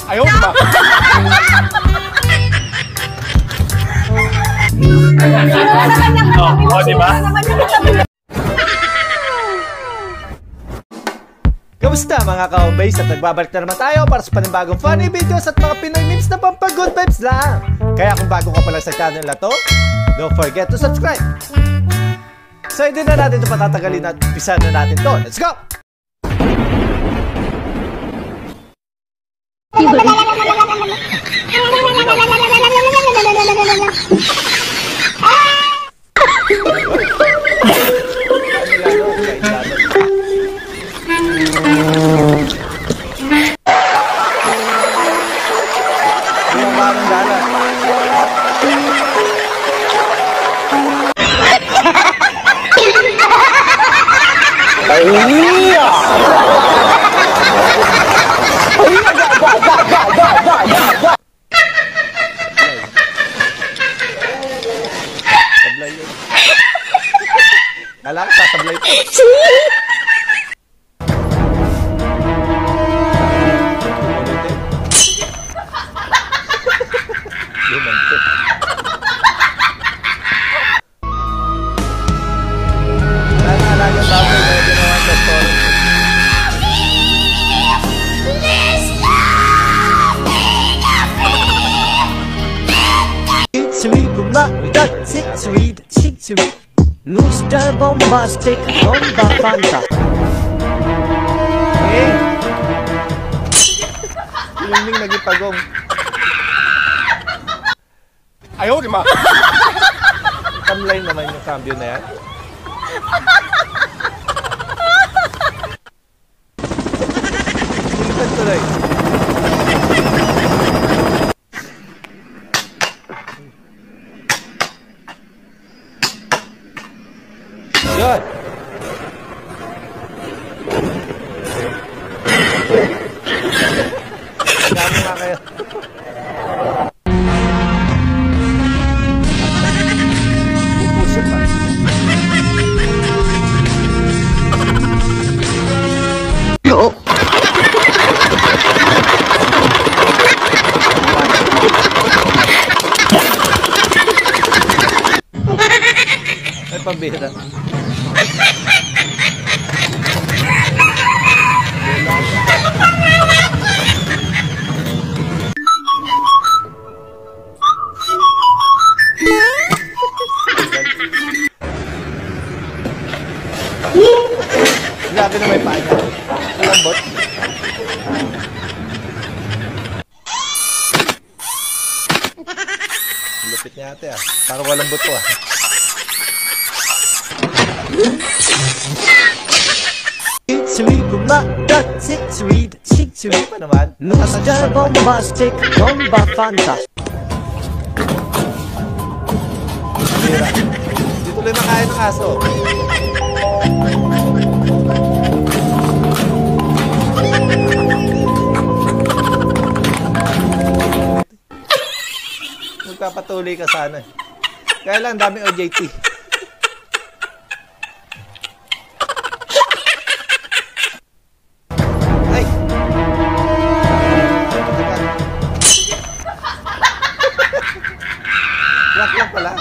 Ayaw, diba? Oo, diba? Kamusta mga ka-homebase? At nagbabalik na naman tayo para sa panibagong funny videos at mga Pinoy memes na pampag-good vibes lang. Kaya kung bago ka pa lang sa channel na to, don't forget to subscribe. So hindi na natin ito patatagalin at umpisa na natin to. Let's go! Alam, sasablay po. Mr. Bombastic, Bomba Fanta. Hey! Liming nagipagong. Ayaw, di ma! Tamlay naman yung cambio na yan. Tingnan tuloy. Yun! Dami nga kayo. Pupuso pa. No! Ay, pambira. Grabe na may paa niya. Lambot. Lupit niya ate ah. Parang walang buto ah. Sweet pa naman. Mr. Bombastic, Bomba Fanta. Mira. Hindi tuloy makain ng aso. Magpapatuloy ka sana. Kaya lang, dami OJT. Ay! Lock lang pala.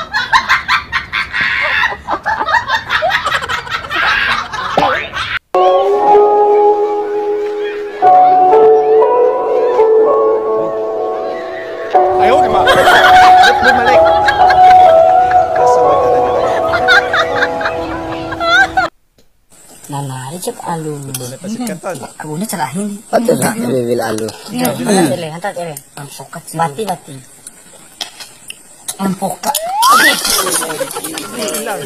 Ayaw, di ba? Bumalik. Kasaway talaga kayo. Nanari cep alu. Tunay pa si Kanton. Abuna cerahin. Betul lah, reveal alu. Hantar ele. Ampokat. Bati. Ampokat.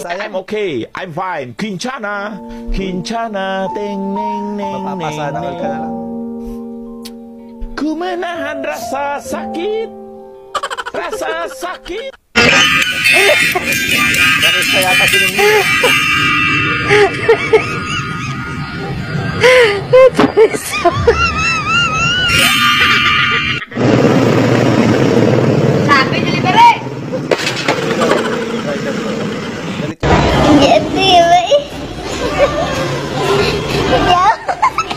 Sayang. Okay, I'm fine. Quinchana, ting ning ning Mapapasana ka na lang. Ku menahan rasa sakit. Bakit kaya pa sinunod? Sabi delivery! Galit ka.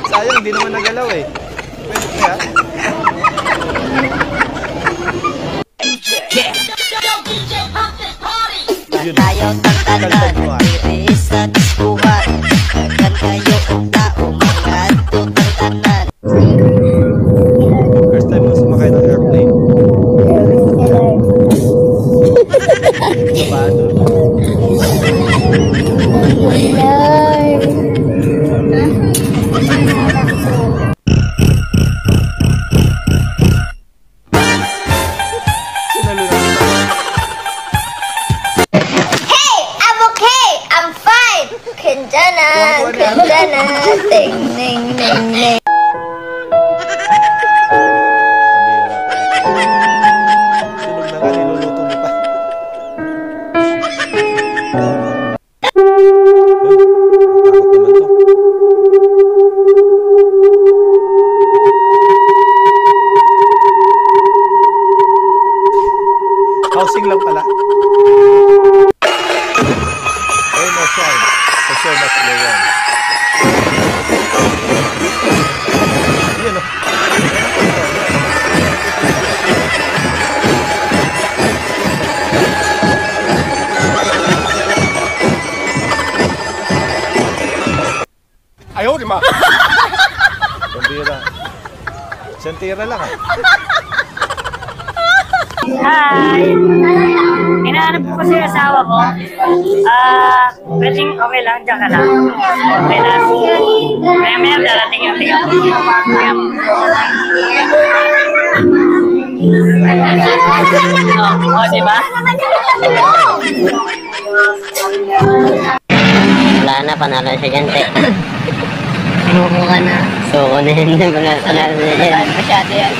Sayang, hindi naman nagalaw eh. Pwede kaya? Yun. Tayo tagtanan, titiis at buhat. Kan kayo ang tao, mga tutagtanan. First time mo sumakay ng airplane. Paano? I'm okay. I'm fine. Kendana, kendana, ding, ding, ding, ding. Sunog na nga, niluluto mo pa. Uy, takot naman to. Housing lang pala. Ay, no shine. For sure, mas yan. Yun o. Ayaw, di ma. Pambira. Sentira lang ah. Hi! Hinahanap ko kasi yung asawa ko. Pwedeng okay lang, dyan ka lang. Okay lang. Maya-maya darating yung tingin ko. Diba? Wala na, panalo siya dyan, te. Suko ka na. Suko na yun, panalo siya dyan. Masyado yan.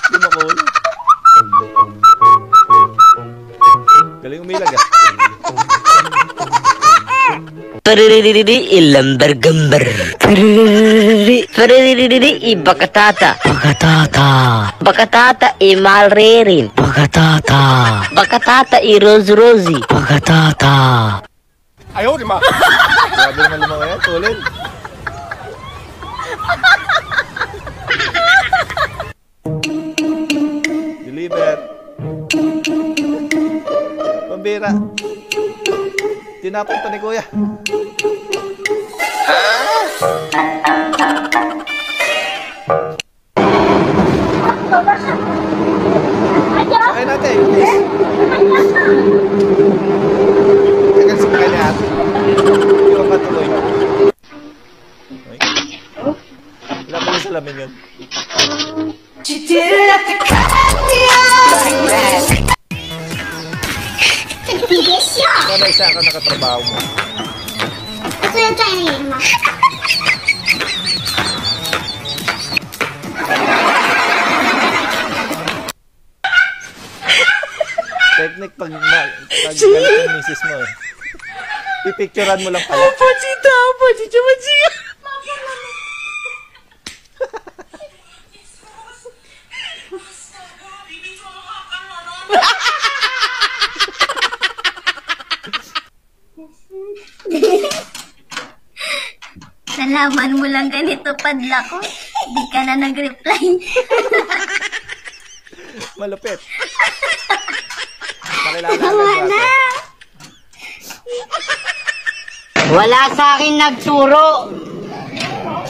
Di makulo. Galing umilag ah. Paririri ilambar gambar. Paririri ibakatata. Bakatata. Bakatata imalrerin. Bakatata. Bakatata irozrozi. Bakatata. Ayaw, di ma. Grabe naman lumawa yan. Tulin. Deliver. Pambira. Tinapon pa ni Kuya. Sakay natin, please. Tagal sumakay ni ate. Hindi ko patuloy. Okay. Wala pala sa lamin yun. Kaya isa ka nakatrabaho mo. Ito yung Chinese ma. Technique pag galit ng misis mo eh. Pipicturean mo lang pala. Nalaman mo lang ganito padla ko. Di ka na nag-reply. Malupit. Pakilala agad ate. Wala sa akin nagturo.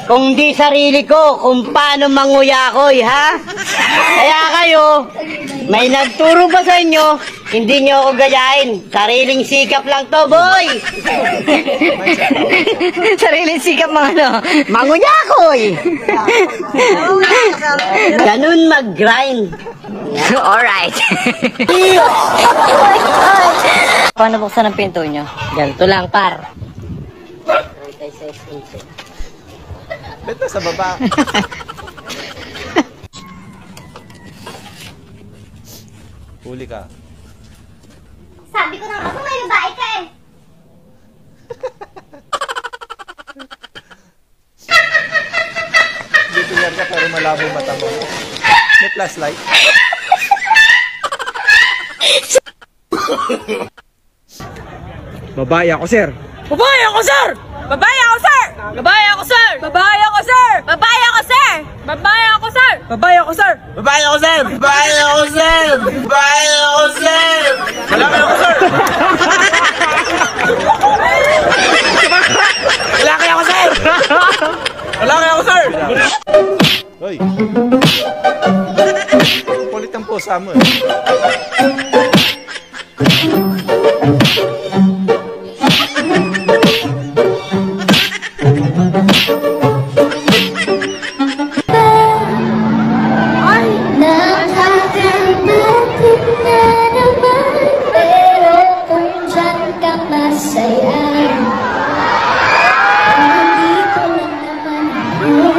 Kung di sarili ko, kung paano manguyakoy, ha? Kaya kayo, may nagturo ba sa inyo, hindi nyo ako gayahin. Sariling sikap lang to, boy! Sariling sikap mga ano, manguyakoy! Ganun mag-grind. Alright. Paano buksan ang pinto nyo? Ganito lang, par. Beto sa baba. Huli ka. Sabi ko na nga kung may babae ka eh. Bibilar ka pero malabo mata mo. May flashlight. Babae ako, sir. Babae ako, sir! Babae ako, sir! Babae ako, sir! Babae ako, sir! Babae ako, sir! Babae ako, sir! Babae ako, sir! Babae ako, sir! Babae ako, sir! Babae ako, sir! Lalaki ako, sir! Lalaki ako, sir! Lalaki ako, sir! Hoy! Kulit ang pusa mo eh. Nakakamatik na naman, pero kung dyan ka masaya, nandito lang naman ako.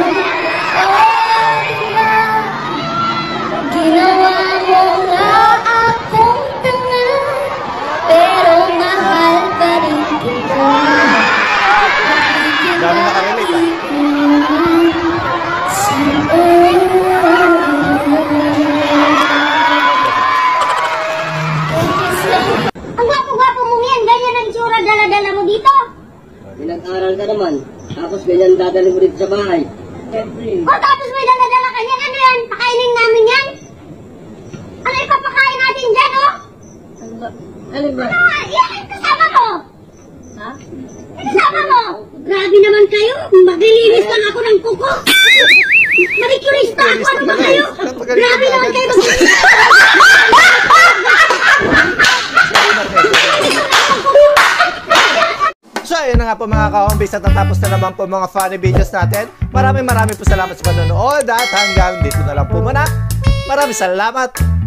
Ginawa mo nga akong tanga, pero mahal pa rin kita. Dami nakarelate Ang gwapo-gwapo mo yan, ganyan ang itsura dala-dala mo dito. Pinag-aral ka naman, tapos ganyan dadali mo dito sa bahay. O tapos may dala-dala ka yan, ano yan? Pakainin namin yan? Ano ipapakain natin dyan, oh? Alin ba? Ano nga, yan ang kasama mo? Ha? Kasama mo? Grabe naman kayo, maglilinis lang ako ng kuko. Manicurista ako, ano ba kayo? Grabe naman kayo So ayun na nga po mga ka-homebase at natapos na naman po mga funny videos natin. Maraming po salamat sa panonood at hanggang dito na lang po muna. Maraming salamat.